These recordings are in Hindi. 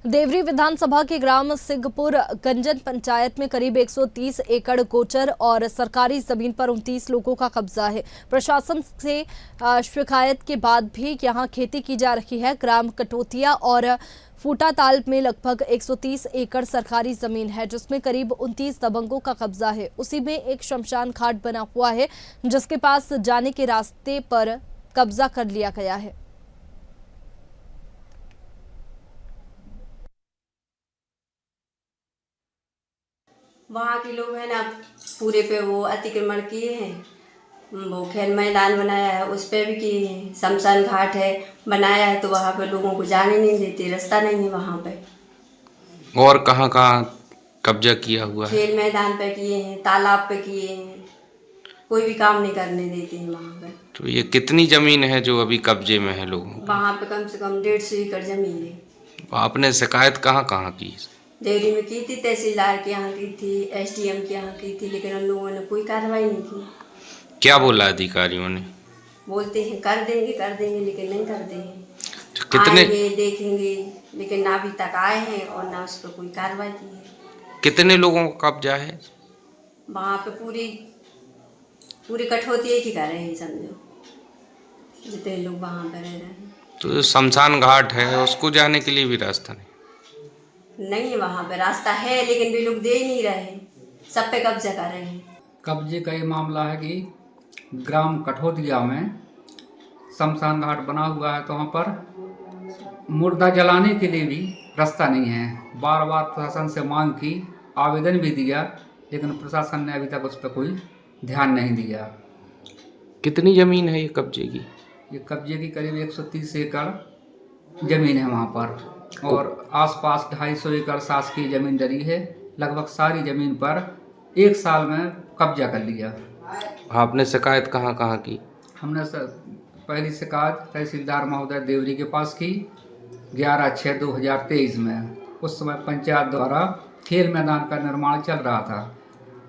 देवरी विधानसभा के ग्राम सिंहपुर गंजन पंचायत में करीब 130 एकड़ गोचर और सरकारी जमीन पर 29 लोगों का कब्जा है। प्रशासन से शिकायत के बाद भी यहां खेती की जा रही है। ग्राम कटोतिया और फूटाताल में लगभग 130 एकड़ सरकारी जमीन है, जिसमें करीब 29 दबंगों का कब्जा है। उसी में एक शमशान घाट बना हुआ है, जिसके पास जाने के रास्ते पर कब्जा कर लिया गया है। वहाँ के लोग हैं ना, पूरे पे वो अतिक्रमण किए हैं। वो खेल मैदान बनाया है, उस पे भी किए हैं। शमशान घाट है बनाया है, तो वहाँ पे लोगों को जाने नहीं देते, रास्ता नहीं है वहाँ पे। और कहाँ कहाँ कब्जा किया हुआ है? खेल मैदान पे किए हैं, तालाब पे किए हैं, कोई भी काम नहीं करने देते हैं वहाँ पे। तो ये कितनी जमीन है जो अभी कब्जे में है लोगों की? वहाँ पे कम से कम 150 एकड़ जमीन है। आपने शिकायत कहाँ कहाँ की? देवरी में की थी, तहसीलदार के यहाँ की थी, SDM के यहाँ की थी, लेकिन उन लोगों ने कोई कार्रवाई नहीं की। क्या बोला अधिकारियों ने? बोलते हैं कर देंगे, लेकिन नहीं करते हैं। तो कितने आएंगे देखेंगे, लेकिन ना अभी तक आए हैं और ना उस पर कोई कार्रवाई की है। कितने लोगों का कब्जा है? वहाँ पे पूरी कठौती की कर रहे हैं, समझो जितने लोग वहाँ पे रह रहे हैं। तो शमशान घाट है, उसको जाने के लिए भी रास्ता नहीं है वहाँ पे, रास्ता है लेकिन वे लोग दे ही नहीं रहे, सब पे कब्जा कर रहे हैं। कब्जे का ये मामला है कि ग्राम कठौतिया में शमशान घाट बना हुआ है, तो वहाँ पर मुर्दा जलाने के लिए भी रास्ता नहीं है। बार बार प्रशासन से मांग की, आवेदन भी दिया, लेकिन प्रशासन ने अभी तक उस पर कोई ध्यान नहीं दिया। कितनी जमीन है ये कब्जे की? ये कब्जे की करीब 130 एकड़ जमीन है वहाँ पर, और आसपास 250 एकड़ शासकीय जमीन डरी है। लगभग सारी जमीन पर एक साल में कब्जा कर लिया। आपने शिकायत कहाँ कहाँ की? हमने पहली शिकायत तहसीलदार महोदय देवरी के पास की 11/6/2023 में। उस समय पंचायत द्वारा खेल मैदान का निर्माण चल रहा था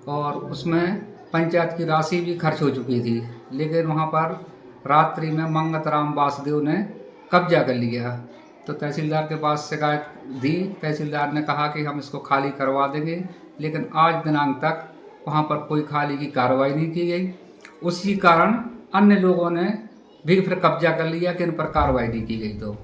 और उसमें पंचायत की राशि भी खर्च हो चुकी थी, लेकिन वहाँ पर रात्रि में मंगतराम वासुदेव ने कब्जा कर लिया। तो तहसीलदार के पास शिकायत दी, तहसीलदार ने कहा कि हम इसको खाली करवा देंगे, लेकिन आज दिनांक तक वहाँ पर कोई खाली की कार्रवाई नहीं की गई। उसी कारण अन्य लोगों ने भी फिर कब्जा कर लिया कि इन पर कार्रवाई नहीं की गई। तो